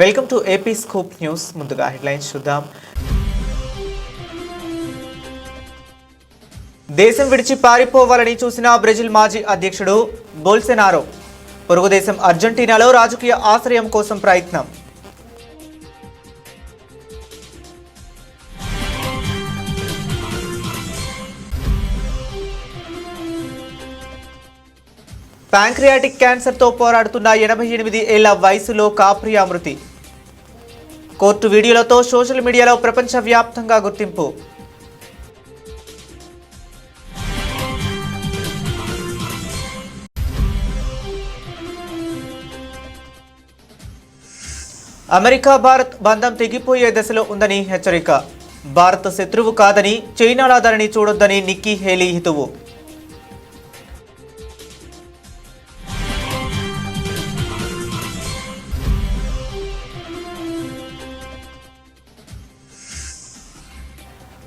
Welcome to AP scoop news. ముందుగా headlines చూద్దాం. దేశం విడిచి పారిపోవాలని చూసిన బ్రెజిల్ మాజీ అధ్యక్షుడు బోల్సోనారో. పొరుగు దేశం అర్జెంటీనాలో రాజకీయ ఆశ్రయం కోసం ప్రయత్నం. ప్యాంక్రియాటిక్ క్యాన్సర్తో పోరాడుతున్న 88 ఏళ్ల వయసులో కాప్రియా మృతి. కోర్టు వీడియోలతో సోషల్ మీడియాలో ప్రపంచవ్యాప్తంగా గుర్తింపు. అమెరికా భారత్ బంధం తెగిపోయే దశలో ఉందని హెచ్చరిక. భారత్ శత్రువు కాదని, చైనాలా దానిని చూడొద్దని నిక్కీ హేలీ హితువు.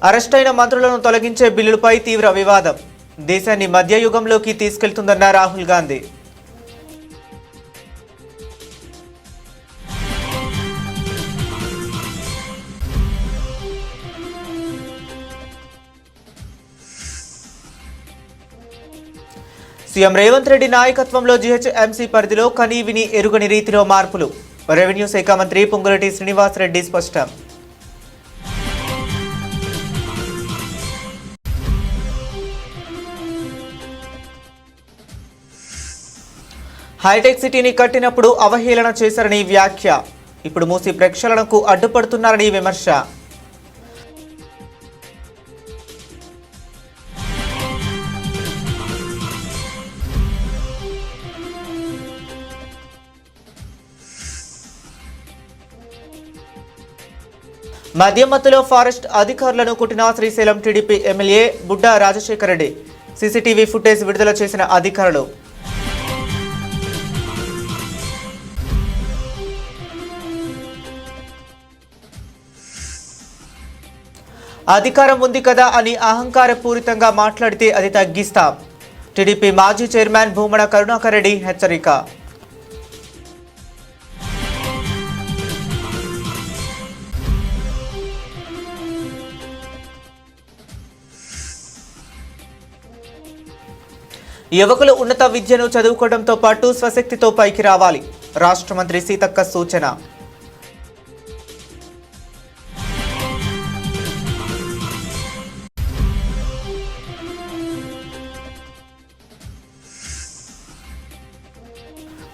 అరెస్టైన మంత్రులను తొలగించే బిల్లులపై తీవ్ర వివాదం. దేశాన్ని మధ్యయుగంలోకి తీసుకెళ్తుందన్న రాహుల్ గాంధీ. సీఎం రేవంత్ రెడ్డి నాయకత్వంలో జీహెచ్ఎంసీ పరిధిలో కనీవిని ఎరుగని రీతిలో మార్పులు. రెవెన్యూ శాఖ మంత్రి పొంగులేటి శ్రీనివాసరెడ్డి స్పష్టం. హైటెక్ సిటీని కట్టినప్పుడు అవహేళన చేశారని వ్యాఖ్య. ఇప్పుడు మూసి ప్రక్షాళనకు అడ్డుపడుతున్నారని విమర్శ. మద్యమత్తులో ఫారెస్ట్ అధికారులను కొట్టిన Srisailam TDP MLA Budda Rajasekhar Reddy. CCTV footage విడుదల చేసిన అధికారులు. అధికారం ఉంది కదా అని అహంకారపూరితంగా మాట్లాడితే అది తగ్గిస్తాం. టీడీపీ మాజీ చైర్మన్ భూమన కరుణాకర్ రెడ్డి హెచ్చరిక. యువకులు ఉన్నత విద్యను చదువుకోవడంతో పాటు స్వశక్తితో పైకి రావాలి. రాష్ట్ర మంత్రి సీతక్క సూచన.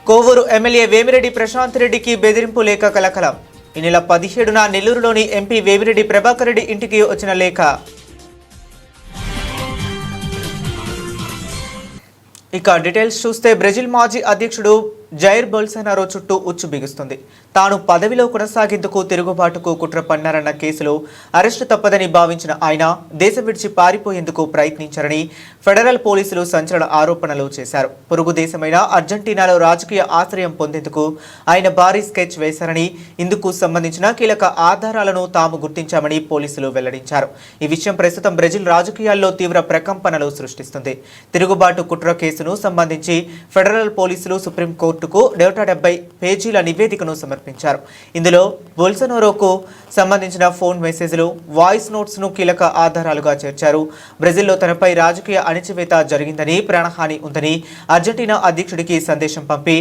కోవూరు ఎమ్మెల్యే వేమిరెడ్డి ప్రశాంత్ రెడ్డికి బెదిరింపు లేఖ కలకలం. ఈ నెల 17న నెల్లూరులోని ఎంపీ వేమిరెడ్డి ప్రభాకర్ రెడ్డి ఇంటికి వచ్చిన లేఖ. ఇక డీటెయిల్స్ చూస్తే బ్రెజిల్ మాజీ అధ్యక్షుడు జైర్ బోల్సోనారో చుట్టూ ఉచ్చు బిగుస్తుంది. తాను పదవిలో కొనసాగేందుకు తిరుగుబాటుకు కుట్ర పన్నారన్న కేసులో అరెస్టు తప్పదని భావించిన ఆయన దేశం విడిచి పారిపోయేందుకు ప్రయత్నించారని ఫెడరల్ పోలీసులు సంచలన ఆరోపణలు చేశారు. పొరుగు దేశమైన అర్జెంటీనాలో రాజకీయ ఆశ్రయం పొందేందుకు ఆయన భారీ స్కెచ్ వేశారని, ఇందుకు సంబంధించిన కీలక ఆధారాలను తాము గుర్తించామని పోలీసులు వెల్లడించారు. ఈ విషయం ప్రస్తుతం బ్రెజిల్ రాజకీయాల్లో తీవ్ర ప్రకంపనలు సృష్టిస్తుంది. తిరుగుబాటు కుట్ర కేసును సంబంధించి ఫెడరల్ పోలీసులు సుప్రీంకోర్టు 170 పేజీల నివేదికను సమర్పించారు. ఇందులో బోల్సోనారోకు సంబంధించిన ఫోన్ మెసేజ్లు, వాయిస్ నోట్స్ ను కీలక ఆధారాలుగా చేర్చారు. బ్రెజిల్లో తనపై రాజకీయ అణచివేత జరిగిందని, ప్రాణహాని ఉందని అర్జెంటీనా అధ్యక్షుడికి సందేశం పంపి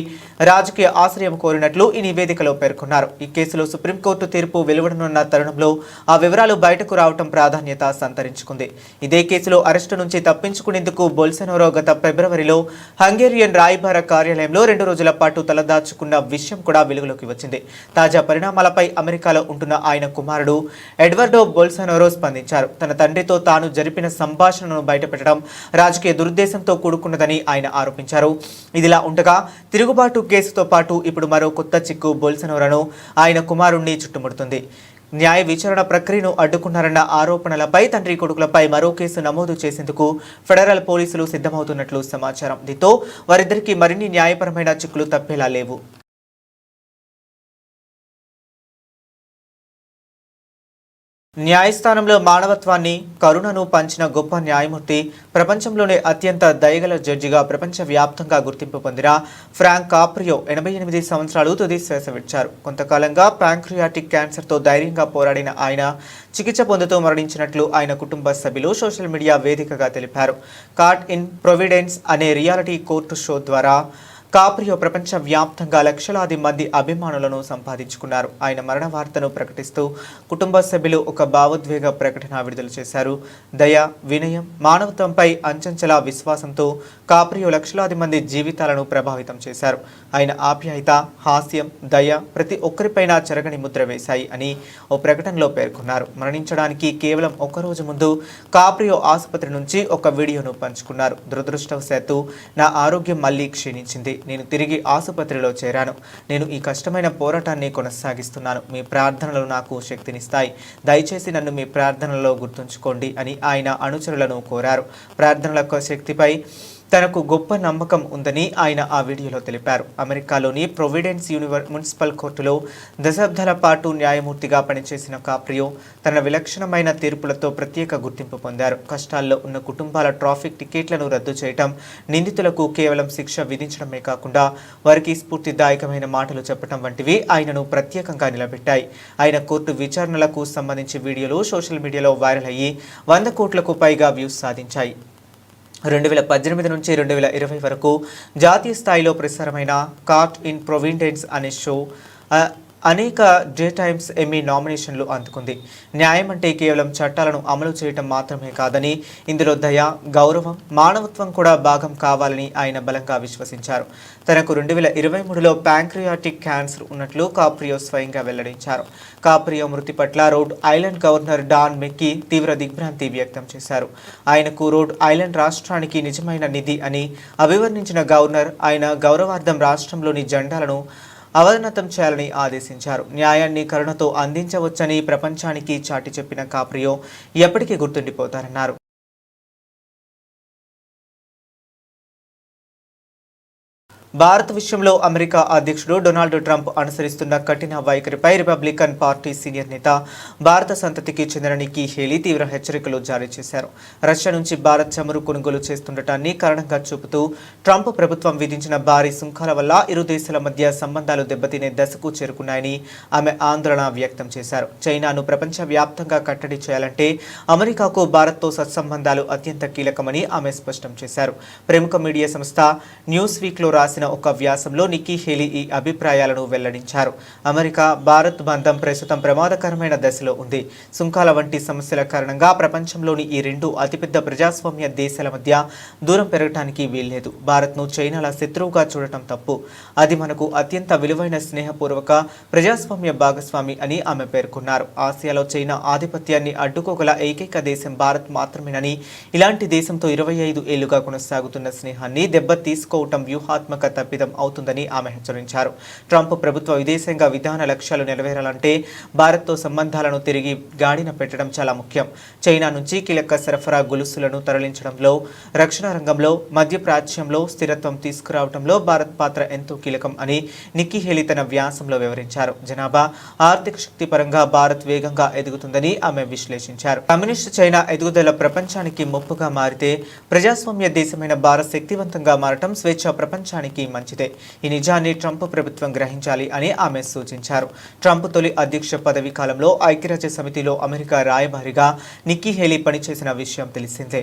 రాజకీయ ఆశ్రయం కోరినట్లు ఈ నివేదికలో పేర్కొన్నారు. ఈ కేసులో సుప్రీంకోర్టు తీర్పు వెలువడనున్న తరుణంలో ఆ వివరాలు బయటకు రావడం ప్రాధాన్యత సంతరించుకుంది. ఇదే కేసులో అరెస్టు నుంచి తప్పించుకునేందుకు బోల్సోనారో గత ఫిబ్రవరిలో హంగేరియన్ రాయబార కార్యాలయంలో 2 రోజుల పాటు తలదాచుకున్న విషయం కూడా వెలుగులోకి వచ్చింది. తాజా పరిణామాలపై అమెరికాలో ఉంటున్న ఆయన కుమారుడు ఎడ్వర్డో బోల్సోనారో స్పందించారు. తన తండ్రితో తాను జరిపిన సంభాషణను బయటపెట్టడం రాజకీయ దురుద్దేశంతో కూడుకున్నదని ఆయన ఆరోపించారు. ఇదిలా ఉండగా తిరుగుబాటు కేసుతో పాటు ఇప్పుడు మరో కొత్త చిక్కు బోల్సోనారోను, ఆయన కుమారుణ్ణి చుట్టుముడుతుంది. న్యాయ విచారణ ప్రక్రియను అడ్డుకున్నారన్న ఆరోపణలపై తండ్రి కొడుకులపై మరో కేసు నమోదు చేసేందుకు ఫెడరల్ పోలీసులు సిద్ధమవుతున్నట్లు సమాచారం. దీంతో వారిద్దరికీ మరిన్ని న్యాయపరమైన చిక్కులు తప్పేలా లేవు. న్యాయస్థానంలో మానవత్వాన్ని కరుణను పంచిన గొప్ప న్యాయమూర్తి, ప్రపంచంలోనే అత్యంత దయగల జడ్జిగా ప్రపంచవ్యాప్తంగా గుర్తింపు పొందిన ఫ్రాంక్ కాప్రియో 88 సంవత్సరాలు తుది శ్వాస విడిచారు. కొంతకాలంగా ప్యాంక్రియాటిక్ క్యాన్సర్తో ధైర్యంగా పోరాడిన ఆయన చికిత్స పొందుతూ మరణించినట్లు ఆయన కుటుంబ సభ్యులు సోషల్ మీడియా వేదికగా తెలిపారు. కాట్ ఇన్ ప్రొవిడెన్స్ అనే రియాలిటీ కోర్టు షో ద్వారా కాప్రియో ప్రపంచవ్యాప్తంగా లక్షలాది మంది అభిమానులను సంపాదించుకున్నారు. ఆయన మరణ వార్తను ప్రకటిస్తూ కుటుంబ సభ్యులు ఒక భావోద్వేగ ప్రకటన విడుదల చేశారు. దయ, వినయం, మానవత్వంపై అంచంచల విశ్వాసంతో కాప్రియో లక్షలాది మంది జీవితాలను ప్రభావితం చేశారు. ఆయన ఆప్యాయత, హాస్యం, దయ ప్రతి ఒక్కరిపైన చెరగని ముద్ర వేశాయి అని ఓ ప్రకటనలో పేర్కొన్నారు. మరణించడానికి కేవలం ఒక్కరోజు ముందు కాప్రియో ఆసుపత్రి నుంచి ఒక వీడియోను పంచుకున్నారు. దురదృష్టవశాత్తు నా ఆరోగ్యం మళ్లీ క్షీణించింది. నేను తిరిగి ఆసుపత్రిలో చేరాను. నేను ఈ కష్టమైన పోరాటాన్ని కొనసాగిస్తున్నాను. మీ ప్రార్థనలు నాకు శక్తినిస్తాయి. దయచేసి నన్ను మీ ప్రార్థనలలో గుర్తుంచుకోండి అని ఆయన అనుచరులను కోరారు. ప్రార్థనల శక్తిపై తనకు గొప్ప నమ్మకం ఉందని ఆయన ఆ వీడియోలో తెలిపారు. అమెరికాలోని ప్రొవిడెన్స్ మున్సిపల్ కోర్టులో దశాబ్దాల పాటు న్యాయమూర్తిగా పనిచేసిన కాప్రియో తన విలక్షణమైన తీర్పులతో ప్రత్యేక గుర్తింపు పొందారు. కష్టాల్లో ఉన్న కుటుంబాల ట్రాఫిక్ టికెట్లను రద్దు చేయటం, నిందితులకు కేవలం శిక్ష విధించడమే కాకుండా వారికి స్ఫూర్తిదాయకమైన మాటలు చెప్పడం వంటివి ఆయనను ప్రత్యేకంగా నిలబెట్టాయి. ఆయన కోర్టు విచారణలకు సంబంధించి వీడియోలు సోషల్ మీడియాలో వైరల్ అయ్యి 100 కోట్లకు పైగా వ్యూస్ సాధించాయి. 2018 నుంచి 2020 వరకు జాతీయ స్థాయిలో ప్రసారమైన కాట్ ఇన్ ప్రొవిడెన్స్ అనే షో అనేక డే టైమ్స్ ఎమ్మీ నామినేషన్లు అందుకుంది. న్యాయం అంటే కేవలం చట్టాలను అమలు చేయటం మాత్రమే కాదని, ఇందులో దయ, గౌరవం, మానవత్వం కూడా భాగం కావాలని ఆయన బలంగా విశ్వసించారు. తనకు 2023లో ప్యాంక్రియాటిక్ క్యాన్సర్ ఉన్నట్లు కాప్రియో స్వయంగా వెల్లడించారు. కాప్రియో మృతి పట్ల రోడ్ ఐలాండ్ గవర్నర్ డాన్ మెక్కీ తీవ్ర దిగ్భ్రాంతి వ్యక్తం చేశారు. ఆయనకు రోడ్ ఐలాండ్ రాష్ట్రానికి నిజమైన నిధి అని అభివర్ణించిన గవర్నర్ ఆయన గౌరవార్థం రాష్ట్రంలోని జెండాలను అవనతం చేయాలని ఆదేశించారు. న్యాయాన్ని కరుణతో అందించవచ్చని ప్రపంచానికి చాటి చెప్పిన కాప్రియో ఎప్పటికీ గుర్తుండిపోతారన్నారు. భారత్ విషయంలో అమెరికా అధ్యక్షుడు డొనాల్డ్ ట్రంప్ అనుసరిస్తున్న కఠిన వైఖరిపై రిపబ్లికన్ పార్టీ సీనియర్ నేత, భారత సంతతికి చెందిన నిక్కీ హేలీ తీవ్ర హెచ్చరికలు జారీ చేశారు. రష్యా నుంచి భారత్ చమురు కొనుగోలు చేస్తుండటాన్ని కారణంగా చూపుతూ ట్రంప్ ప్రభుత్వం విధించిన భారీ సుంకాల వల్ల ఇరు దేశాల మధ్య సంబంధాలు దెబ్బతినే దశకు చేరుకున్నాయని ఆమె ఆందోళన వ్యక్తం చేశారు. చైనాను ప్రపంచవ్యాప్తంగా కట్టడి చేయాలంటే అమెరికాకు భారత్తో సత్సంబంధాలు అత్యంత కీలకమని ఆమె స్పష్టం చేశారు. ప్రముఖ మీడియా సంస్థ న్యూస్ వీక్లో రాసిన ఒక వ్యాసంలో నిక్కీ హేలీ ఈ అభిప్రాయాలను వెల్లడించారు. అమెరికా భారత్ బంధం ప్రస్తుతం ప్రమాదకరమైన దశలో ఉంది. సుంకాల వంటి సమస్యల కారణంగా ప్రపంచంలోని ఈ రెండు అతిపెద్ద ప్రజాస్వామ్య దేశాల మధ్య దూరం పెరగటానికి వీల్లేదు. భారత్ను చైనాల శత్రువుగా చూడటం తప్పు. అది మనకు అత్యంత విలువైన స్నేహపూర్వక ప్రజాస్వామ్య భాగస్వామి అని ఆమె పేర్కొన్నారు. ఆసియాలో చైనా ఆధిపత్యాన్ని అడ్డుకోగల ఏకైక దేశం భారత్ మాత్రమేనని, ఇలాంటి దేశంతో 25 ఏళ్లుగా కొనసాగుతున్న స్నేహాన్ని దెబ్బ తీసుకోవటం వ్యూహాత్మక తప్పిదం అవుతుందని ఆమె హెచ్చరించారు. ట్రంప్ ప్రభుత్వ విదేశాంగ విధాన లక్ష్యాలు నెరవేరాలంటే భారత్తో సంబంధాలను తిరిగి గాడిన పెట్టడం చాలా ముఖ్యం. చైనా నుంచి కీలక సరఫరా గొలుసులను తరలించడంలో, రక్షణ రంగంలో, మధ్యప్రాచ్యంలో స్థిరత్వం తీసుకురావడంలో భారత్ పాత్ర ఎంతో కీలకం అని నిక్కీ హేలీ తన వ్యాసంలో వివరించారు. జనాభా, ఆర్థిక శక్తి పరంగా భారత్ వేగంగా ఎదుగుతుందని ఆమె విశ్లేషించారు. కమ్యూనిస్టు చైనా ఎదుగుదల ప్రపంచానికి ముప్పుగా మారితే ప్రజాస్వామ్య దేశమైన భారత్ శక్తివంతంగా మారటం స్వేచ్ఛ ప్రపంచానికి మంచిదే. ఈ నిజాన్ని ట్రంప్ ప్రభుత్వం గ్రహించాలి అని ఆమె సూచించారు. ట్రంప్ తొలి అధ్యక్ష పదవీ కాలంలో ఐక్యరాజ్య సమితిలో అమెరికా రాయబారిగా నిక్కీ హేలీ పనిచేసిన విషయం తెలిసిందే.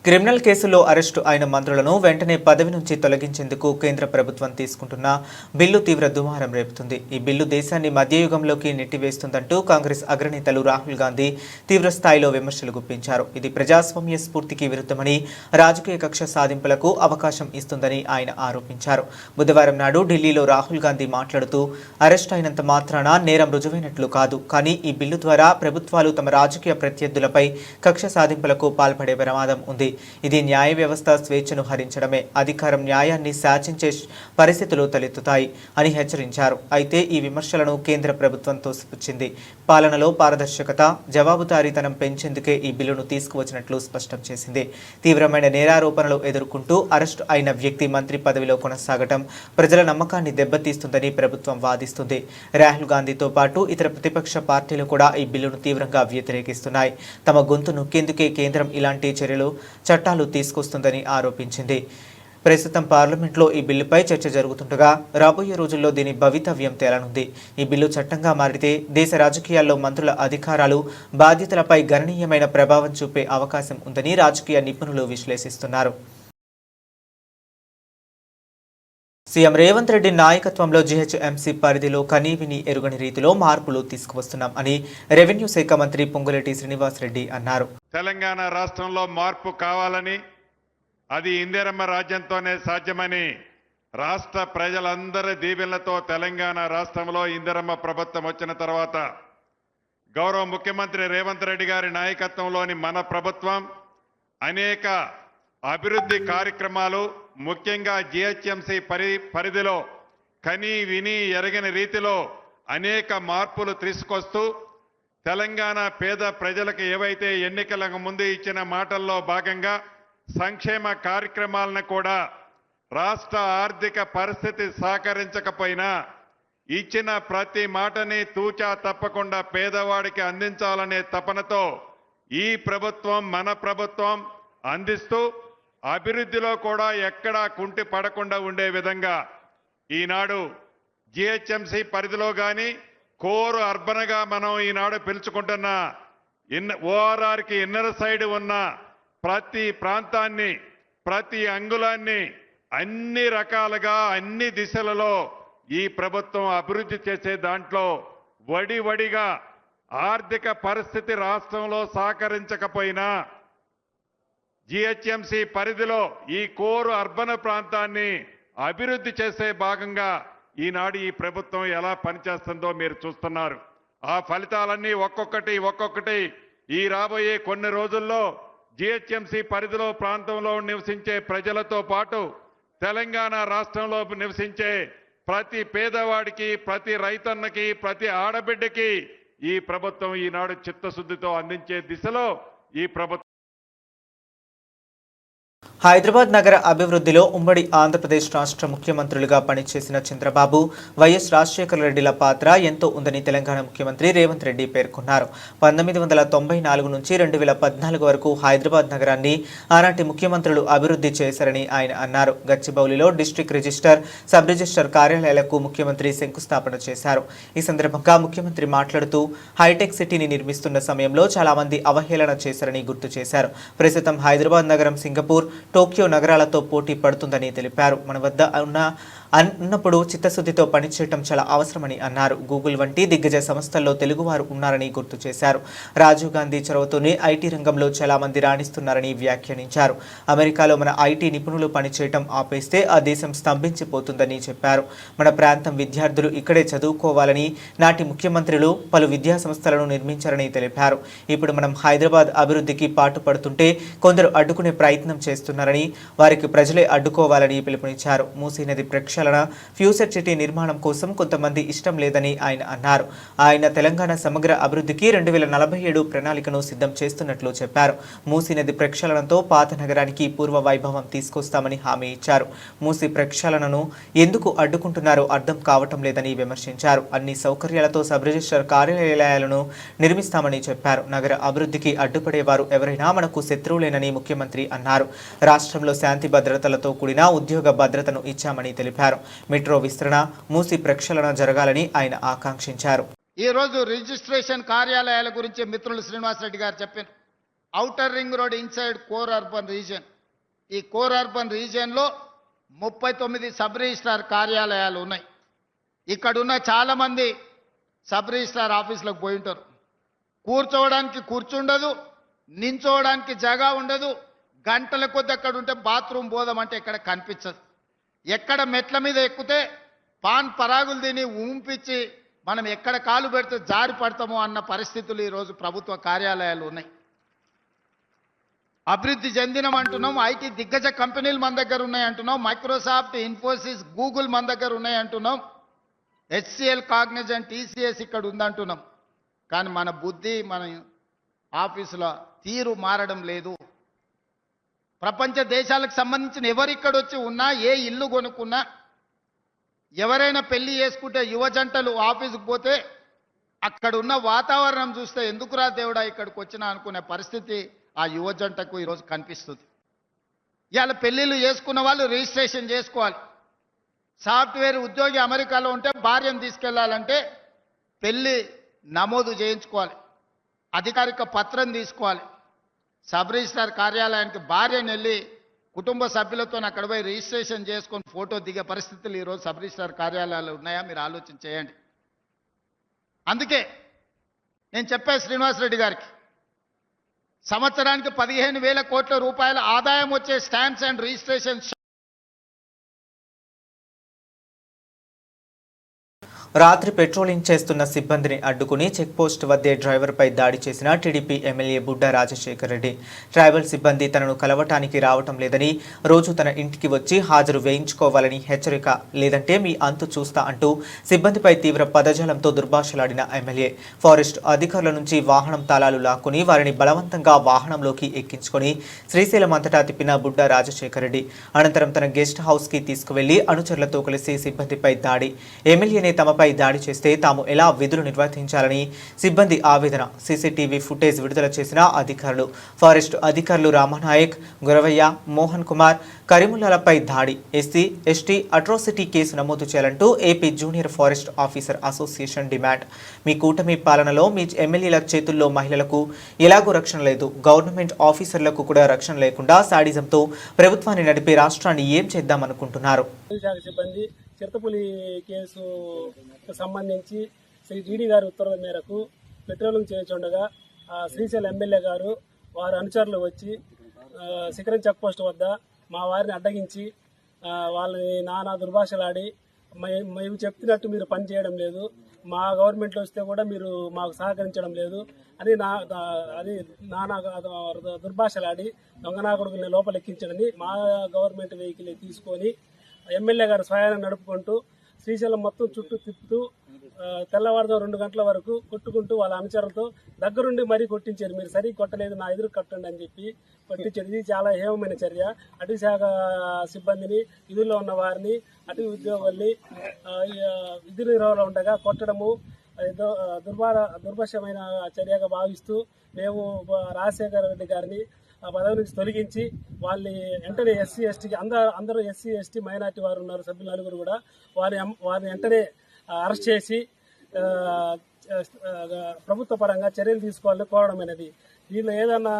క్రిమినల్ కేసుల్లో అరెస్టు అయిన మంత్రులను వెంటనే పదవి నుంచి తొలగించేందుకు కేంద్ర ప్రభుత్వం తీసుకుంటున్న బిల్లు తీవ్ర దుమారం రేపుతుంది. ఈ బిల్లు దేశాన్ని మధ్యయుగంలోకి నెట్టివేస్తుందంటూ కాంగ్రెస్ అగ్రనేతలు రాహుల్ గాంధీ తీవ్ర స్థాయిలో విమర్శలు గుప్పించారు. ఇది ప్రజాస్వామ్య స్ఫూర్తికి విరుద్ధమని, రాజకీయ కక్ష సాధింపులకు అవకాశం ఇస్తుందని ఆయన ఆరోపించారు. బుధవారం నాడు ఢిల్లీలో రాహుల్ గాంధీ మాట్లాడుతూ, అరెస్ట్ అయినంత మాత్రాన నేరం రుజువైనట్లు కాదు, కానీ ఈ బిల్లు ద్వారా ప్రభుత్వాలు తమ రాజకీయ ప్రత్యర్థులపై కక్ష సాధింపులకు పాల్పడే ప్రమాదం ఉంది. ఇది న్యాయ వ్యవస్థ స్వేచ్ఛను హరించడమే, అధికారం న్యాయాన్ని శాసించే పరిస్థితులు తలెత్తుతాయి అని హెచ్చరించారు. అయితే ఈ విమర్శలను కేంద్ర ప్రభుత్వం తోసిపుచ్చింది. పాలనలో పారదర్శకత, జవాబుదారీతనం పెంచేందుకే ఈ బిల్లును తీసుకువచ్చినట్లు స్పష్టం చేసింది. తీవ్రమైన నేరారోపణలు ఎదుర్కొంటూ అరెస్టు అయిన వ్యక్తి మంత్రి పదవిలో కొనసాగటం ప్రజల నమ్మకాన్ని దెబ్బతీస్తుందని ప్రభుత్వం వాదిస్తుంది. రాహుల్ గాంధీతో పాటు ఇతర ప్రతిపక్ష పార్టీలు కూడా ఈ బిల్లును తీవ్రంగా వ్యతిరేకిస్తున్నాయి. తమ గొంతు నొక్కేందుకే కేంద్రం ఇలాంటి చట్టాలు తీసుకొస్తుందని ఆరోపించింది. ప్రస్తుతం పార్లమెంట్లో ఈ బిల్లుపై చర్చ జరుగుతుండగా రాబోయే రోజుల్లో దీని భవితవ్యం తేలనుంది. ఈ బిల్లు చట్టంగా మారితే దేశ రాజకీయాల్లో మంత్రుల అధికారాలు, బాధ్యతలపై గణనీయమైన ప్రభావం చూపే అవకాశం ఉందని రాజకీయ నిపుణులు విశ్లేషిస్తున్నారు. సీఎం రేవంత్ రెడ్డి నాయకత్వంలో జీహెచ్ఎంసీ పరిధిలో కనీవిని ఎరుగని రీతిలో మార్పులు తీసుకువస్తున్నాం అని రెవెన్యూ శాఖ మంత్రి పొంగులేటి శ్రీనివాసరెడ్డి అన్నారు. తెలంగాణ రాష్ట్రంలో మార్పు కావాలని, అది ఇందిరమ్మ రాజ్యంతోనే సాధ్యమని రాష్ట్ర ప్రజలందరి దీవెనలతో తెలంగాణ రాష్ట్రంలో ఇందిరమ్మ ప్రభుత్వం వచ్చిన తర్వాత గౌరవ ముఖ్యమంత్రి రేవంత్ రెడ్డి గారి నాయకత్వంలోని మన ప్రభుత్వం అనేక అభివృద్ధి కార్యక్రమాలు, ముఖ్యంగా జీహెచ్ఎంసీ పరిధిలో కనీ విని ఎరగని రీతిలో అనేక మార్పులు తీసుకొస్తూ తెలంగాణ పేద ప్రజలకు ఏవైతే ఎన్నికలకు ముందు ఇచ్చిన మాటల్లో భాగంగా సంక్షేమ కార్యక్రమాలను కూడా రాష్ట్ర ఆర్థిక పరిస్థితి సహకరించకపోయినా ఇచ్చిన ప్రతి మాటని తూచా తప్పకుండా పేదవాడికి అందించాలనే తపనతో ఈ ప్రభుత్వం, మన ప్రభుత్వం అందిస్తూ అభివృద్ధిలో కూడా ఎక్కడా కుంటి పడకుండా ఉండే విధంగా ఈనాడు జీహెచ్ఎంసీ పరిధిలో కానీ కోర్ అర్బన్గా మనం ఈనాడు పిలుచుకుంటున్న ఓఆర్ఆర్కి ఇన్నర్ సైడ్ ఉన్న ప్రతి ప్రాంతాన్ని, ప్రతి అంగుళాన్ని అన్ని రకాలుగా అన్ని దిశలలో ఈ ప్రభుత్వం అభివృద్ధి చేసే దాంట్లో వడివడిగా ఆర్థిక పరిస్థితి రాష్ట్రంలో సహకరించకపోయినా జీహెచ్ఎంసీ పరిధిలో ఈ కోర్ అర్బన్ ప్రాంతాన్ని అభివృద్ధి చేసే భాగంగా ఈనాడు ఈ ప్రభుత్వం ఎలా పనిచేస్తుందో మీరు చూస్తున్నారు. ఆ ఫలితాలన్నీ ఒక్కొక్కటి ఈ రాబోయే కొన్ని రోజుల్లో జీహెచ్ఎంసీ పరిధిలో ప్రాంతంలో నివసించే ప్రజలతో పాటు తెలంగాణ రాష్ట్రంలో నివసించే ప్రతి పేదవాడికి, ప్రతి రైతన్నకి, ప్రతి ఆడబిడ్డకి ఈ ప్రభుత్వం ఈనాడు చిత్తశుద్ధితో అందించే దిశలో ఈ ప్రభుత్వం. హైదరాబాద్ నగర అభివృద్ధిలో ఉమ్మడి ఆంధ్రప్రదేశ్ రాష్ట్ర ముఖ్యమంత్రులుగా పనిచేసిన చంద్రబాబు, వైఎస్ రాజశేఖర రెడ్డిల పాత్ర ఎంతో ఉందని తెలంగాణ ముఖ్యమంత్రి రేవంత్ రెడ్డి పేర్కొన్నారు. 1994 నుంచి 2014 వరకు హైదరాబాద్ నగరాన్ని ఆనాటి ముఖ్యమంత్రులు అభివృద్ధి చేశారని ఆయన అన్నారు. గచ్చిబౌలిలో డిస్ట్రిక్ట్ రిజిస్టర్, సబ్ రిజిస్టర్ కార్యాలయాలకు ముఖ్యమంత్రి శంకుస్థాపన చేశారు. ఈ సందర్భంగా ముఖ్యమంత్రి మాట్లాడుతూ హైటెక్ సిటీని నిర్మిస్తున్న సమయంలో చాలా మంది అవహేళన చేశారని గుర్తు చేశారు. ప్రస్తుతం హైదరాబాద్ నగరం సింగపూర్, టోక్యో నగరాలతో పోటీ పడుతుందని తెలిపారు. మన వద్ద ఉన్నప్పుడు చిత్తశుద్ధితో పనిచేయటం చాలా అవసరమని అన్నారు. గూగుల్ వంటి దిగ్గజ సంస్థల్లో తెలుగువారు ఉన్నారని గుర్తు చేశారు. రాజీవ్ గాంధీ చొరవతోనే ఐటీ రంగంలో చాలా మంది రాణిస్తున్నారని వ్యాఖ్యానించారు. అమెరికాలో మన ఐటీ నిపుణులు పనిచేయటం ఆపేస్తే ఆ దేశం స్తంభించిపోతుందని చెప్పారు. మన ప్రాంతం విద్యార్థులు ఇక్కడే చదువుకోవాలని నాటి ముఖ్యమంత్రులు పలు విద్యా సంస్థలను నిర్మించారని తెలిపారు. ఇప్పుడు మనం హైదరాబాద్ అభివృద్ధికి పాటుపడుతుంటే కొందరు అడ్డుకునే ప్రయత్నం చేస్తున్నారని, వారికి ప్రజలే అడ్డుకోవాలని పిలుపునిచ్చారు. మూసీ నది ప్రక్షాళన, ఫ్యూచర్ సిటీ నిర్మాణం కోసం కొంతమంది ఇష్టం లేదని ఆయన అన్నారు. ఆయన తెలంగాణ సమగ్ర అభివృద్ధికి 2047 ప్రణాళికను సిద్ధం చేస్తున్నట్లు చెప్పారు. మూసీ నది ప్రక్షాళనతో పాత నగరానికి పూర్వ వైభవం తీసుకొస్తామని హామీ ఇచ్చారు. మూసీ ప్రక్షాళనను ఎందుకు అడ్డుకుంటున్నారో అర్థం కావటం లేదని విమర్శించారు. అన్ని సౌకర్యాలతో సబ్ రిజిస్టర్ కార్యాలయాలను నిర్మిస్తామని చెప్పారు. నగర అభివృద్ధికి అడ్డుపడేవారు ఎవరైనా మనకు శత్రువులేనని ముఖ్యమంత్రి అన్నారు. రాష్ట్రంలో శాంతి భద్రతలతో కూడిన ఉద్యోగ భద్రతను ఇచ్చామని తెలిపారు. మెట్రో విస్తరణ, మూసీ ప్రక్షాళన జరగాలని ఆయన ఆకాంక్షించారు. ఈ రోజు రిజిస్ట్రేషన్ కార్యాలయాల గురించి మిత్రులు శ్రీనివాసరెడ్డి గారు చెప్పారు. Outer ring road inside core urban region, ఈ కోర్ అర్బన్ రీజియన్లో 39 సబ్ రిజిస్ట్రార్ కార్యాలయాలు ఉన్నాయి. ఇక్కడున్న చాలా మంది సబ్ రిజిస్ట్రార్ ఆఫీసులకు పోయి ఉంటారు. కూర్చోవడానికి కూర్చుండదు, నించోవడానికి జగా ఉండదు. గంటల కొద్ది అక్కడ ఉంటే బాత్రూమ్ పోదామంటే ఎక్కడ కనిపించదు. ఎక్కడ మెట్ల మీద ఎక్కితే పాన్ పరాగులు తిని ఊంపించి మనం ఎక్కడ కాలు పెడితే జారి పడతామో అన్న పరిస్థితులు ఈరోజు ప్రభుత్వ కార్యాలయాలు ఉన్నాయి. అభివృద్ధి చెందినం అంటున్నాం, ఐటీ దిగ్గజ కంపెనీలు మన దగ్గర ఉన్నాయి అంటున్నాం, మైక్రోసాఫ్ట్, ఇన్ఫోసిస్, గూగుల్ మన దగ్గర ఉన్నాయి అంటున్నాం, హెచ్సిఎల్, కాగ్నిజెంట్, టీసీఎస్ ఇక్కడ ఉందంటున్నాం. కానీ మన బుద్ధి, మన ఆఫీసుల తీరు మారడం లేదు. ప్రపంచ దేశాలకు సంబంధించిన ఎవరు ఇక్కడ వచ్చి ఉన్నా, ఏ ఇల్లు కొనుక్కున్నా, ఎవరైనా పెళ్లి చేసుకుంటే యువ జంటలు ఆఫీసుకు పోతే అక్కడ ఉన్న వాతావరణం చూస్తే ఎందుకురా దేవుడా ఇక్కడికి వచ్చినా అనుకునే పరిస్థితి ఆ యువ జంటకు ఈరోజు కనిపిస్తుంది. ఇవాళ పెళ్లిళ్ళు చేసుకున్న వాళ్ళు రిజిస్ట్రేషన్ చేసుకోవాలి. సాఫ్ట్వేర్ ఉద్యోగి అమెరికాలో ఉంటే భార్యను తీసుకెళ్లాలంటే పెళ్లి నమోదు చేయించుకోవాలి, అధికారిక పత్రం తీసుకోవాలి. సబ్ రిజిస్ట్రార్ కార్యాలయానికి భార్యను వెళ్ళి కుటుంబ సభ్యులతో అక్కడ పోయి రిజిస్ట్రేషన్ చేసుకొని ఫోటో దిగే పరిస్థితులు ఈరోజు సబ్ రిజిస్ట్రార్ కార్యాలయాలు ఉన్నాయా? మీరు ఆలోచన చేయండి. అందుకే నేను చెప్పా శ్రీనివాసరెడ్డి గారికి, సంవత్సరానికి 15,000 కోట్ల రూపాయల ఆదాయం వచ్చే స్టాంప్స్ అండ్ రిజిస్ట్రేషన్ రాత్రి పెట్రోలింగ్ చేస్తున్న సిబ్బందిని అడ్డుకుని చెక్పోస్ట్ వద్దే డ్రైవర్పై దాడి చేసిన TDP MLA Budda Rajasekhar Reddy. Tribal సిబ్బంది తనను కలవటానికి రావటం లేదని, రోజు తన ఇంటికి వచ్చి హాజరు వేయించుకోవాలని హెచ్చరిక, లేదంటే మీ అంతు చూస్తా అంటూ సిబ్బందిపై తీవ్ర పదజాలంతో దుర్భాషలాడిన ఎమ్మెల్యే ఫారెస్ట్ అధికారుల నుంచి వాహనం తాళాలు లాక్కుని వారిని బలవంతంగా వాహనంలోకి ఎక్కించుకొని శ్రీశైలం అంతటా తిప్పిన బుడ్డా రాజశేఖర్ రెడ్డి అనంతరం తన గెస్ట్ హౌస్కి తీసుకువెళ్లి అనుచరులతో కలిసి సిబ్బందిపై దాడి. ఎమ్మెల్యేనే తమపై దాడి చేస్తే తాము ఎలా విధులు నిర్వర్తించాలని సిబ్బంది ఆవేదన. సీసీటీవీ ఫుటేజ్ విడుదల చేసిన అధికారులు. ఫారెస్ట్ అధికారులు రామనాయక్, గురవయ్య, మోహన్ కుమార్, కరీముల్లాలపై దాడి. ఎస్సీ ఎస్టీ అట్రాసిటీ కేసు నమోదు చేయాలంటూ AP junior forest officer association demand. మీ కూటమి పాలనలో మీ ఎమ్మెల్యేల చేతుల్లో మహిళలకు ఎలాగో రక్షణ లేదు, గవర్నమెంట్ ఆఫీసర్లకు కూడా రక్షణ లేకుండా సాడిజంతో ప్రభుత్వాన్ని నడిపే రాష్ట్రాన్ని ఏం చేద్దామనుకుంటున్నారు? చిరతపులి కేసు సంబంధించి శ్రీ జీడీ గారి ఉత్తర్వుల మేరకు పెట్రోలింగ్ చేస్తుండగా శ్రీశైలం ఎమ్మెల్యే గారు వారి అనుచరులు వచ్చి శిఖరం చెక్ పోస్ట్ వద్ద మా వారిని అడ్డగించి వాళ్ళని నానా దుర్భాషలాడి, మేము చెప్తున్నట్టు మీరు పని చేయడం లేదు, మా గవర్నమెంట్లో వస్తే కూడా మీరు మాకు సహకరించడం లేదు అని నానా దుర్భాషలాడి దొంగనాకుడుని లోపలెక్కించడని మా గవర్నమెంట్ వెహికల్ తీసుకొని ఎమ్మెల్యే గారు స్వయాన్ని నడుపుకుంటూ శ్రీశైలం మొత్తం చుట్టూ తిప్పుతూ తెల్లవారుతో 2 గంటల వరకు కొట్టుకుంటూ వాళ్ళ అనుచరులతో దగ్గరుండి మరీ కొట్టించారు. మీరు సరిగ్గా కొట్టలేదు, నా ఎదురు కట్టండి అని చెప్పి కొట్టించారు. ఇది చాలా హేమమైన చర్య. అటవీ శాఖ సిబ్బందిని, విధుల్లో ఉన్న వారిని, అటవీ ఉద్యోగుల్ని విధి నిర్వహణలో ఉండగా కొట్టడము దుర్భాషమైన చర్యగా భావిస్తూ మేము రాజశేఖర రెడ్డి గారిని పదవి నుంచి తొలగించి వాళ్ళని వెంటనే ఎస్సీ ఎస్టీకి అందరూ ఎస్సీ ఎస్టీ మైనార్టీ వారు ఉన్నారు, సభ్యులు నలుగురు కూడా వారిని వెంటనే అరెస్ట్ చేసి ప్రభుత్వ పరంగా చర్యలు తీసుకోవాలని కోరడం అనేది. దీనిలో ఏదన్నా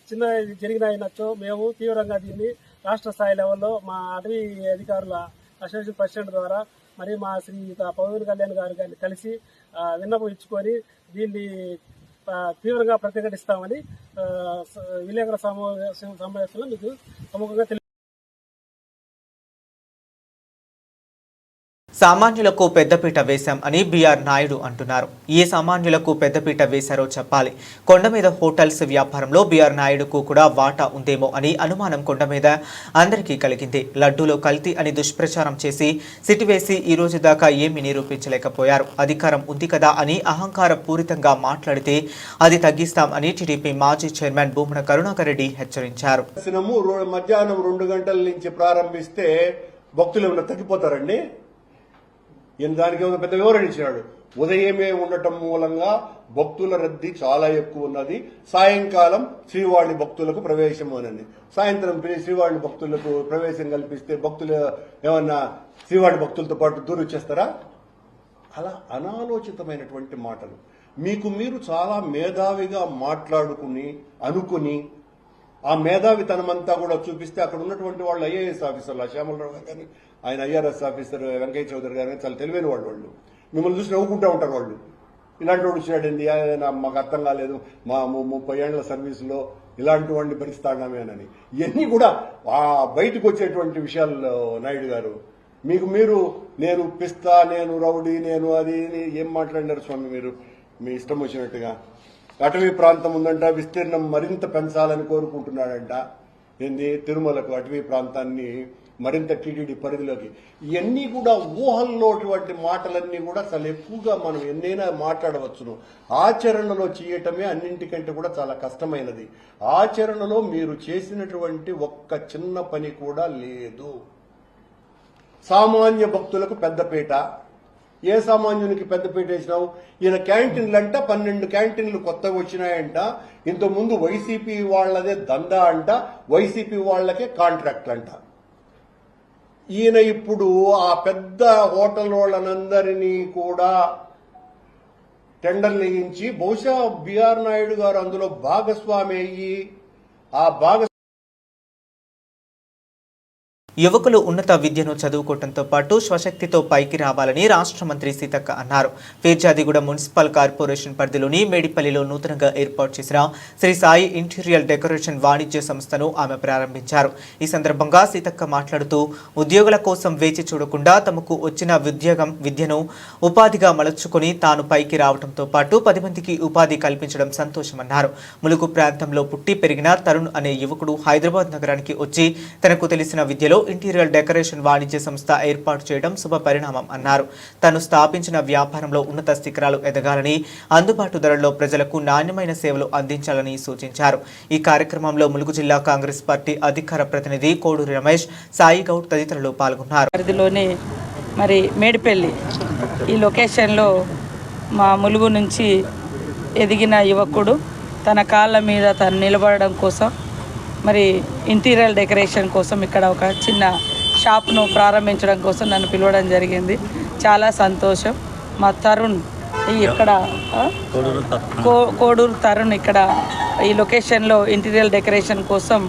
చిన్న జరిగినచో మేము తీవ్రంగా దీన్ని రాష్ట్ర స్థాయి లెవెల్లో మా అటవీ అధికారుల అసోసియేషన్ ప్రెసిడెంట్ ద్వారా మరి మా శ్రీ పవన్ కళ్యాణ్ గారు కలిసి విన్నపం ఇచ్చుకొని దీన్ని తీవ్రంగా ప్రతిఘటిస్తామని విలేకరుల సమావేశంలో మీకు ప్రముఖంగా సామాన్యులకు పెద్దపీట వేశాం అని బీఆర్ నాయుడు అంటున్నారు. ఏ సామాన్యులకు పెద్దపీట వేశారో చెప్పాలి. కొండ మీద హోటల్స్ వ్యాపారంలో బీఆర్ నాయుడుకు కూడా వాటా ఉందేమో అని అనుమానం కొండ మీద అందరికీ కలిగింది. లడ్డూలో కల్తీ అని దుష్ప్రచారం చేసి సిటివేసి ఈ రోజు దాకా ఏమీ నిరూపించలేకపోయారు. అధికారం ఉంది కదా అని అహంకార పూరితంగా మాట్లాడితే అది తగ్గిస్తాం అని టీడీపీ మాజీ చైర్మన్ భూమన కరుణాకర్ రెడ్డి హెచ్చరించారు. మధ్యాహ్నం 2 గంటల నుంచి ప్రారంభిస్తే భక్తులు ఏమైనా తగ్గిపోతారండి? దానికి పెద్ద వివరణ ఇచ్చినాడు. ఉదయమే ఉండటం మూలంగా భక్తుల రద్దీ చాలా ఎక్కువ ఉన్నది. సాయంకాలం శ్రీవాణి భక్తులకు ప్రవేశం అని, సాయంత్రం శ్రీవాణి భక్తులకు ప్రవేశం కల్పిస్తే భక్తులు ఏమన్నా శ్రీవాణి భక్తులతో పాటు దూరం వచ్చేస్తారా? అలా అనాలోచితమైనటువంటి మాటలు. మీకు మీరు చాలా మేధావిగా మాట్లాడుకుని అనుకుని ఆ మేధావితనమంతా కూడా చూపిస్తే అక్కడ ఉన్నటువంటి వాళ్ళు ఐఏఎస్ ఆఫీసర్లు, శ్యామలరావు గారు కానీ ఆయన ఐఆర్ఎస్ ఆఫీసర్ వెంకయ్య చౌదరి గారు చాలా తెలివైన వాళ్ళు మిమ్మల్ని చూసి నవ్వుకుంటూ ఉంటారు. వాళ్ళు ఇలాంటి వాడు వచ్చినాడండి, మాకు అర్థం కాలేదు, మా 30 ఏళ్ల సర్వీసులో ఇలాంటి వాడిని భరిస్తాడామే అని. ఇవన్నీ కూడా బయటకు వచ్చేటువంటి విషయాలు. నాయుడు గారు మీకు మీరు నేను పిస్తా, నేను రౌడీ, నేను అది ఏం మాట్లాడినారు స్వామి మీరు మీ ఇష్టం వచ్చినట్టుగా? అటవీ ప్రాంతం ఉందంట, విస్తీర్ణం మరింత పెంచాలని కోరుకుంటున్నాడంట. ఏంది తిరుమలకు అటవీ ప్రాంతాన్ని మరింత టీటీడీ పరిధిలోకి. ఇవన్నీ కూడా ఊహల్లోటువంటి మాటలన్నీ కూడా చాలా ఎక్కువగా మనం ఎన్నైనా మాట్లాడవచ్చును. ఆచరణలో చేయటమే అన్నింటికంటే కూడా చాలా కష్టమైనది. ఆచరణలో మీరు చేసినటువంటి ఒక్క చిన్న పని కూడా లేదు. సామాన్య భక్తులకు పెద్దపీట. ఏ సామాన్యునికి పెద్దపీట వేసినావు? ఈయన క్యాంటీన్లు అంట 12 క్యాంటీన్లు కొత్తగా వచ్చినాయంట. ఇంతకుముందు వైసీపీ వాళ్లదే దందా అంట, వైసీపీ వాళ్లకే కాంట్రాక్ట్లు అంట. ఈయన ఇప్పుడు ఆ పెద్ద హోటల్ వాళ్ళనందరినీ కూడా టెండర్లు వేయించి బహుశా బిఆర్ నాయుడు గారు అందులో భాగస్వామి అయ్యి ఆ యువకులు ఉన్నత విద్యను చదువుకోవడంతో పాటు స్వశక్తితో పైకి రావాలని రాష్ట్ర మంత్రి సీతక్క అన్నారు. ఫిర్జాదిగూడ మున్సిపల్ కార్పొరేషన్ పరిధిలోని మేడిపల్లిలో నూతనంగా ఏర్పాటు చేసిన శ్రీ సాయి ఇంటీరియర్ డెకరేషన్ వాణిజ్య సంస్థను ఆమె ప్రారంభించారు. ఈ సందర్భంగా సీతక్క మాట్లాడుతూ ఉద్యోగుల కోసం వేచి చూడకుండా తమకు వచ్చిన విద్యను ఉపాధిగా మలచుకొని తాను పైకి రావడంతో పాటు 10 మందికి ఉపాధి కల్పించడం సంతోషమన్నారు. ములుగు ప్రాంతంలో పుట్టి పెరిగిన తరుణ్ అనే యువకుడు హైదరాబాద్ నగరానికి వచ్చి తనకు తెలిసిన విద్యలో ఇంటీరియర్ డెకరేషన్ వాణిజ్య సంస్థ ఏర్పాటు చేయడం శుభ పరిణామం అన్నారు. తను స్థాపించిన వ్యాపారంలో ఉన్నత శిఖరాలు ఎదగాలని, అందుబాటు ధరల్లో ప్రజలకు నాణ్యమైన సేవలు అందించాలని సూచించారు. ఈ కార్యక్రమంలో ములుగు జిల్లా కాంగ్రెస్ పార్టీ అధికార ప్రతినిధి కోడూరి రమేష్, సాయి గౌడ్ తదితరులు పాల్గొన్నారు. పరిధిలోని మరి మేడిపల్లి ఈ లొకేషన్లో మా ములుగు నుంచి ఎదిగిన యువకుడు తన కాళ్ళ మీద తను నిలబడడం కోసం మరి ఇంటీరియర్ డెకరేషన్ కోసం ఇక్కడ ఒక చిన్న షాప్ను ప్రారంభించడం కోసం నన్ను పిలవడం జరిగింది. చాలా సంతోషం. మా తరుణ్ ఇక్కడ కోడూరు తరుణ్ ఇక్కడ ఈ లొకేషన్లో ఇంటీరియర్ డెకరేషన్ కోసం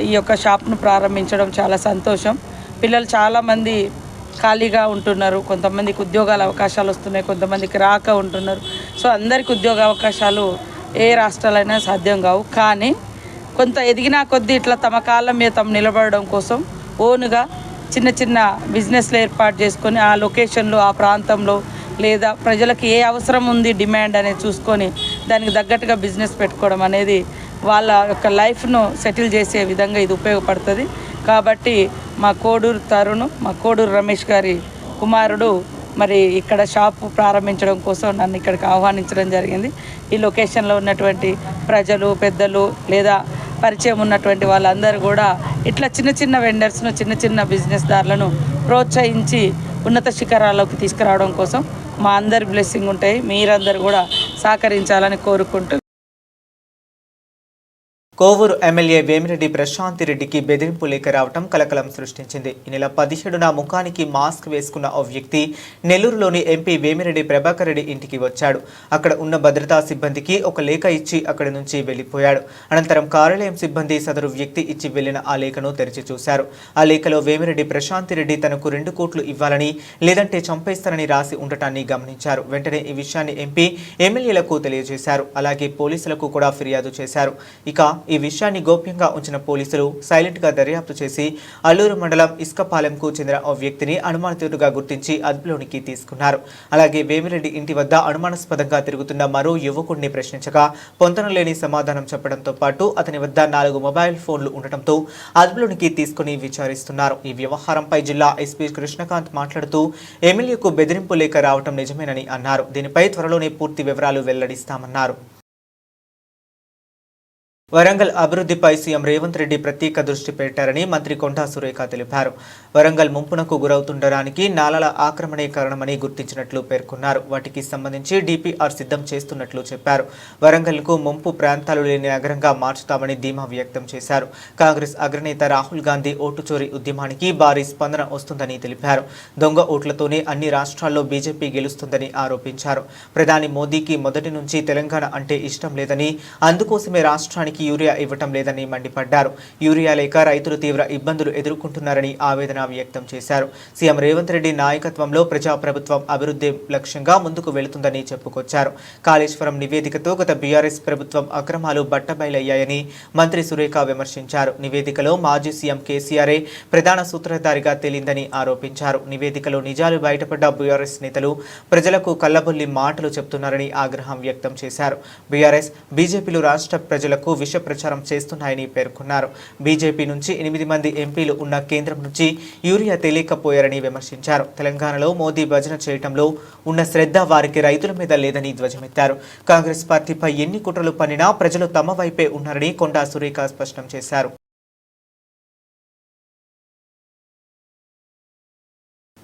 ఈ యొక్క షాప్ను ప్రారంభించడం చాలా సంతోషం. పిల్లలు చాలామంది ఖాళీగా ఉంటున్నారు, కొంతమందికి ఉద్యోగాల అవకాశాలు వస్తున్నాయి, కొంతమందికి రాక ఉంటున్నారు. సో అందరికీ ఉద్యోగ అవకాశాలు ఏ రాష్ట్రాలైనా సాధ్యం కావు. కానీ కొంత ఎదిగినా కొద్దీ ఇట్లా తమ కాళ్ళ మీద తమ నిలబడడం కోసం ఓన్గా చిన్న చిన్న బిజినెస్లు ఏర్పాటు చేసుకొని ఆ లొకేషన్లో ఆ ప్రాంతంలో లేదా ప్రజలకు ఏ అవసరం ఉంది డిమాండ్ అనేది చూసుకొని దానికి తగ్గట్టుగా బిజినెస్ పెట్టుకోవడం అనేది వాళ్ళ యొక్క లైఫ్ను సెటిల్ చేసే విధంగా ఇది ఉపయోగపడుతుంది. కాబట్టి మా కోడూరు తరుణ్, మా కోడూరు రమేష్ గారి కుమారుడు మరి ఇక్కడ షాపు ప్రారంభించడం కోసం నన్ను ఇక్కడికి ఆహ్వానించడం జరిగింది. ఈ లొకేషన్లో ఉన్నటువంటి ప్రజలు, పెద్దలు లేదా పరిచయం ఉన్నటువంటి వాళ్ళందరూ కూడా ఇట్లా చిన్న చిన్న వెండర్స్ను, చిన్న చిన్న బిజినెస్దారులను ప్రోత్సహించి ఉన్నత శిఖరాల్లోకి తీసుకురావడం కోసం మా అందరి బ్లెస్సింగ్ ఉంటాయి. మీరందరూ కూడా సహకరించాలని కోరుకుంటూ కోవూరు ఎమ్మెల్యే వేమిరెడ్డి ప్రశాంత్ రెడ్డికి బెదిరింపు లేఖ రావడం కలకలం సృష్టించింది. ఈ నెల 17న ముఖానికి మాస్క్ వేసుకున్న ఓ వ్యక్తి నెల్లూరులోని ఎంపీ వేమిరెడ్డి ప్రభాకర్ రెడ్డి ఇంటికి వచ్చాడు. అక్కడ ఉన్న భద్రతా సిబ్బందికి ఒక లేఖ ఇచ్చి అక్కడి నుంచి వెళ్లిపోయాడు. అనంతరం కార్యాలయం సిబ్బంది సదరు వ్యక్తి ఇచ్చి వెళ్లిన ఆ లేఖను తెరిచి చూశారు. ఆ లేఖలో వేమిరెడ్డి ప్రశాంత్ రెడ్డి తనకు 2 కోట్లు ఇవ్వాలని లేదంటే చంపేస్తానని రాసి ఉండటాన్ని గమనించారు. వెంటనే ఈ విషయాన్ని ఎంపీ ఎమ్మెల్యేలకు తెలియజేశారు. అలాగే పోలీసులకు కూడా ఫిర్యాదు చేశారు. ఇక ఈ విషయాన్ని గోప్యంగా ఉంచిన పోలీసులు సైలెంట్ గా దర్యాప్తు చేసి అల్లూరు మండలం ఇస్కపాలెంకు చెందిన ఓ వ్యక్తిని అనుమానితుడిగా గుర్తించి అదుపులోనికి తీసుకున్నారు. అలాగే వేమిరెడ్డి ఇంటి వద్ద అనుమానాస్పదంగా తిరుగుతున్న మరో యువకుడిని ప్రశ్నించగా పొంతనలేని సమాధానం చెప్పడంతో పాటు అతని వద్ద 4 మొబైల్ ఫోన్లు ఉండటంతో అదుపులోనికి తీసుకుని విచారిస్తున్నారు. ఈ వ్యవహారంపై జిల్లా ఎస్పీ కృష్ణకాంత్ మాట్లాడుతూ ఎమ్మెల్యేకు బెదిరింపు లేఖ రావడం నిజమేనని అన్నారు. దీనిపై త్వరలోనే పూర్తి వివరాలు వెల్లడిస్తామన్నారు. వరంగల్ అభివృద్ధిపై సీఎం రేవంత్ రెడ్డి ప్రత్యేక దృష్టి పెట్టారని మంత్రి కొండా సురేఖ తెలిపారు. వరంగల్ ముంపునకు గురవుతుండడానికి నాలల ఆక్రమణే కారణమని గుర్తించినట్లు పేర్కొన్నారు. వాటికి సంబంధించి డిపిఆర్ సిద్ధం చేస్తున్నట్లు చెప్పారు. వరంగల్కు ముంపు ప్రాంతాలు లేని నగరంగా మార్చుతామని ధీమా వ్యక్తం చేశారు. కాంగ్రెస్ అగ్రనేత రాహుల్ గాంధీ ఓటు చోరీ ఉద్యమానికి భారీ స్పందన వస్తుందని తెలిపారు. దొంగ ఓట్లతోనే అన్ని రాష్ట్రాల్లో బీజేపీ గెలుస్తుందని ఆరోపించారు. ప్రధాని మోదీకి మొదటి నుంచి తెలంగాణ అంటే ఇష్టం లేదని, అందుకోసమే రాష్ట్రానికి సమయానికి యూరియా ఇవ్వటం లేదని మండిపడ్డారు. యూరియా లేక రైతులు తీవ్ర ఇబ్బందులు ఎదుర్కొంటున్నారని ఆవేదన వ్యక్తం చేశారు. సీఎం రేవంత్ రెడ్డి నాయకత్వంలో ప్రజాప్రభుత్వం అభివృద్ధి లక్ష్యంగా ముందుకు వెళుతుందని చెప్పుకొచ్చారు. కాళేశ్వరం నివేదికతో గత బీఆర్ఎస్ ప్రభుత్వం అక్రమాలు బట్టబయలయ్యాయని మంత్రి సురేఖ విమర్శించారు. నివేదికలో మాజీ సీఎం కేసీఆరే ప్రధాన సూత్రధారిగా తేలిందని ఆరోపించారు. నివేదికలో నిజాలు బయటపడ్డ బీఆర్ఎస్ నేతలు ప్రజలకు కల్లబొల్లి మాటలు చెప్తున్నారని ఆగ్రహం వ్యక్తం చేశారు. బీఆర్ఎస్ బీజేపీలు రాష్ట్ర ప్రజలకు విష ప్రచారం చేస్తున్నాయని పేర్కొన్నారు. బీజేపీ నుంచి 8 మంది ఎంపీలు ఉన్న కేంద్రం నుంచి యూరియా తెలియకపోయారని విమర్శించారు. తెలంగాణలో మోదీ భజన చేయటంలో ఉన్న శ్రద్ధ వారికి రైతుల మీద లేదని ధ్వజమెత్తారు. కాంగ్రెస్ పార్టీపై ఎన్ని కుట్రలు పన్నినా ప్రజలు తమ వైపే ఉన్నారని కొండా సురేఖ స్పష్టం చేశారు.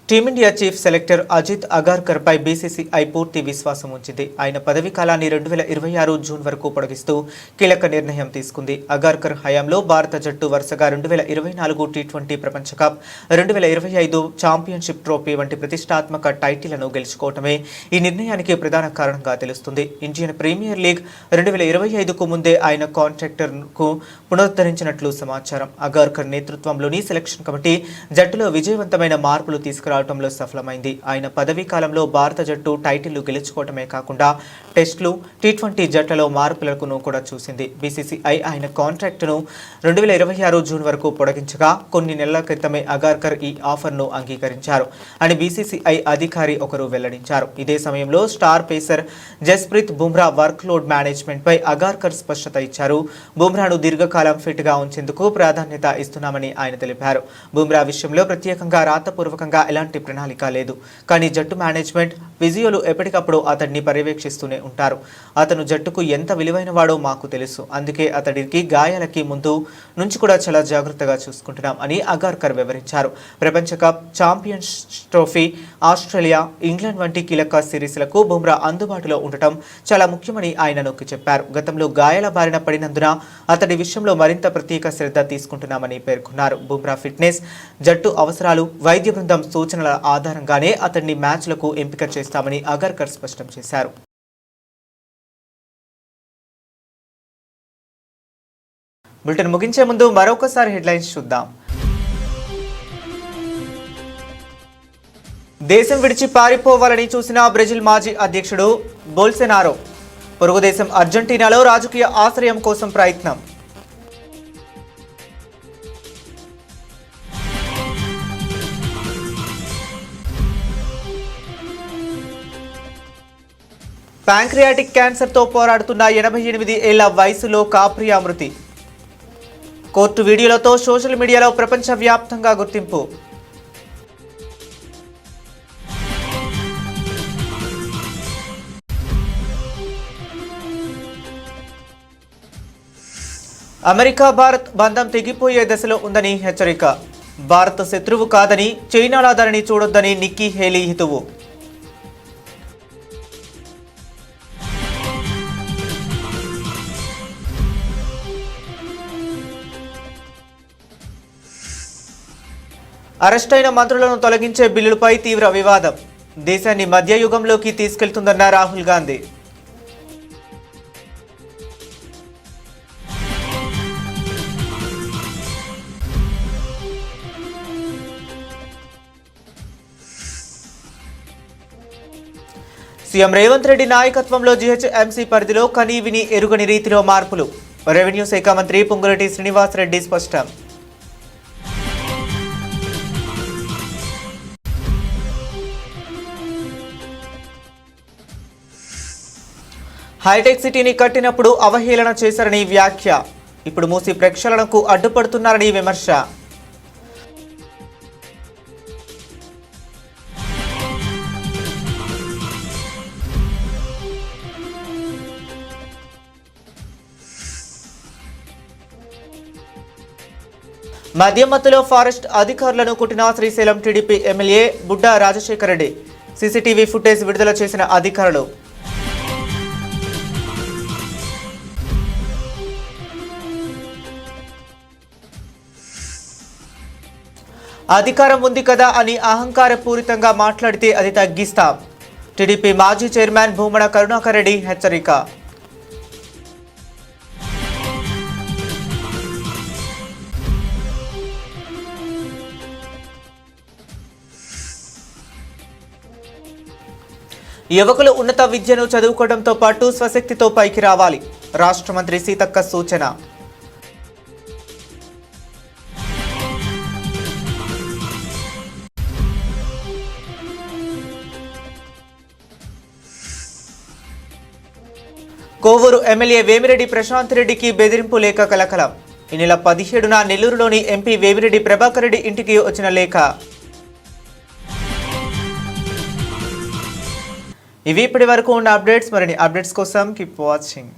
Team india chief selector Ajit Agarkar పై బీసీసీఐ పూర్తి విశ్వాసం ఉంచింది. ఆయన పదవీ కాలాన్ని 2026 జూన్ వరకు పొడిగిస్తూ కీలక నిర్ణయం తీసుకుంది. అగార్కర్ హయాంలో భారత జట్టు వరుసగా 2024 టీ20 ప్రపంచ కప్, 2025 ఛాంపియన్షిప్ ట్రోఫీ వంటి ప్రతిష్టాత్మక టైటిళ్లను గెలుచుకోవటమే ఈ నిర్ణయానికి ప్రధాన కారణంగా తెలుస్తుంది. ఇండియన్ ప్రీమియర్ లీగ్ 2025కు ముందే ఆయన కాంట్రాక్టర్కు పునరుద్ధరించినట్లు సమాచారం. అగార్కర్ నేతృత్వంలోని సెలక్షన్ కమిటీ జట్టులో విజయవంతమైన మార్పులు తీసుకురావడంలో సఫలమైంది. ఆయన పదవీ కాలంలో భారత జట్టు టైటిళ్లు గెలుచుకోవటమే కాకుండా టెస్టులు, టీ20 జట్లలో మార్పులను కూడా చూసింది. బీసీసీఐ ఆయన కాంట్రాక్టును 2026 జూన్ వరకు పొడిగించగా కొన్ని నెలల క్రితమే అగార్కర్ ఈ ఆఫర్ను అంగీకరించారు అని బీసీసీఐ అధికారి ఒకరు వెల్లడించారు. ఇదే సమయంలో star pacer Jasprit Bumrah work load management పై అగార్కర్ స్పష్టత ఇచ్చారు. బుమ్రాను దీర్ఘకాలం ఫిట్ గా ఉంచేందుకు ప్రాధాన్యత ఇస్తున్నామని ఆయన తెలిపారు. బుమ్రా విషయంలో ప్రత్యేకంగా రాతపూర్వకంగా ఎలాంటి ప్రణాళిక లేదు. కానీ జట్టు మేనేజ్మెంట్, ఫిజియోలు ఎప్పటికప్పుడు అతడిని పర్యవేక్షిస్తూనే ఉంటారు. అతను జట్టుకు ఎంత విలువైన వాడో మాకు తెలుసు. అందుకే అతడికి గాయాలకి ముందు నుంచి కూడా చాలా జాగ్రత్తగా చూసుకుంటున్నాం అని అగార్కర్ వివరించారు. ప్రపంచ cup, champions trophy, Australia, England వంటి కీలక సిరీస్లకు బుమ్రా అందుబాటులో ఉండటం చాలా ముఖ్యమని ఆయన నొక్కి చెప్పారు. గతంలో గాయాల బారిన పడినందున అతడి విషయంలో మరింత ప్రత్యేక శ్రద్ధ తీసుకుంటున్నామని పేర్కొన్నారు. బుమ్రా ఫిట్నెస్, జట్టు అవసరాలు, వైద్య బృందం సూచనల ఆధారంగానే అతన్ని మ్యాచ్లకు ఎంపిక చేస్తామని అగార్కర్ స్పష్టం చేశారు. బులెటిన్ ముగించే ముందు మరొకసారి హెడ్లైన్స్ చూద్దాం. దేశం విడిచి పారిపోవాలని చూసిన బ్రెజిల్ మాజీ అధ్యక్షుడు బోల్సోనారో. పొరుగు దేశం అర్జెంటీనాలో రాజకీయ ఆశ్రయం కోసం ప్రయత్నం. ప్యాంక్రియాటిక్ క్యాన్సర్తో పోరాడుతున్న 88 ఏళ్ల వయసులో కాప్రియా మృతి. కోర్టు వీడియోలతో సోషల్ మీడియాలో ప్రపంచవ్యాప్తంగా గుర్తింపు. అమెరికా భారత్ బంధం తెగిపోయే దశలో ఉందని హెచ్చరిక. భారత్ శత్రువు కాదని, చైనాలా దానిని చూడొద్దని నిక్కీ హేలీ హితువు. అరెస్టైన మంత్రులను తొలగించే బిల్లులపై తీవ్ర వివాదం. దేశాన్ని మధ్యయుగంలోకి తీసుకెళ్తుందన్న రాహుల్ గాంధీ. సీఎం రేవంత్ రెడ్డి నాయకత్వంలో జీహెచ్ఎంసీ పరిధిలో కనీవిని ఎరుగని రీతిలో మార్పులు. రెవెన్యూ శాఖ మంత్రి పొంగులేటి శ్రీనివాస్ రెడ్డి స్పష్టం. హైటెక్ సిటీని కట్టినప్పుడు అవహేళన చేశారని వ్యాఖ్య. ఇప్పుడు మూసి ప్రక్షాళనకు అడ్డుపడుతున్నారని విమర్శ. మద్యమత్తులో ఫారెస్ట్ అధికారులను కుట్టిన Srisailam TDP MLA Budda Rajasekhara Reddy. CCTV footage విడుదల చేసిన అధికారులు. అధికారం ఉంది కదా అని అహంకారపూరితంగా మాట్లాడితే అది తగ్గిస్తాం. టీడీపీ మాజీ చైర్మన్ భూమన కరుణాకర్ రెడ్డి హెచ్చరిక. యువకులు ఉన్నత విద్యను చదువుకోవడంతో పాటు స్వశక్తితో పైకి రావాలి. రాష్ట్ర మంత్రి సీతక్క సూచన. కోవూరు ఎమ్మెల్యే వేమిరెడ్డి ప్రశాంత్ రెడ్డికి బెదిరింపు లేఖ కలకలం. ఈ నెల 17న నెల్లూరులోని ఎంపీ వేమిరెడ్డి ప్రభాకర్ రెడ్డి ఇంటికి వచ్చిన లేఖ. ఇవి ఇప్పటి వరకు ఉన్న అప్డేట్స్. మరిన్ని అప్డేట్స్ కోసం కీప్ వాచింగ్.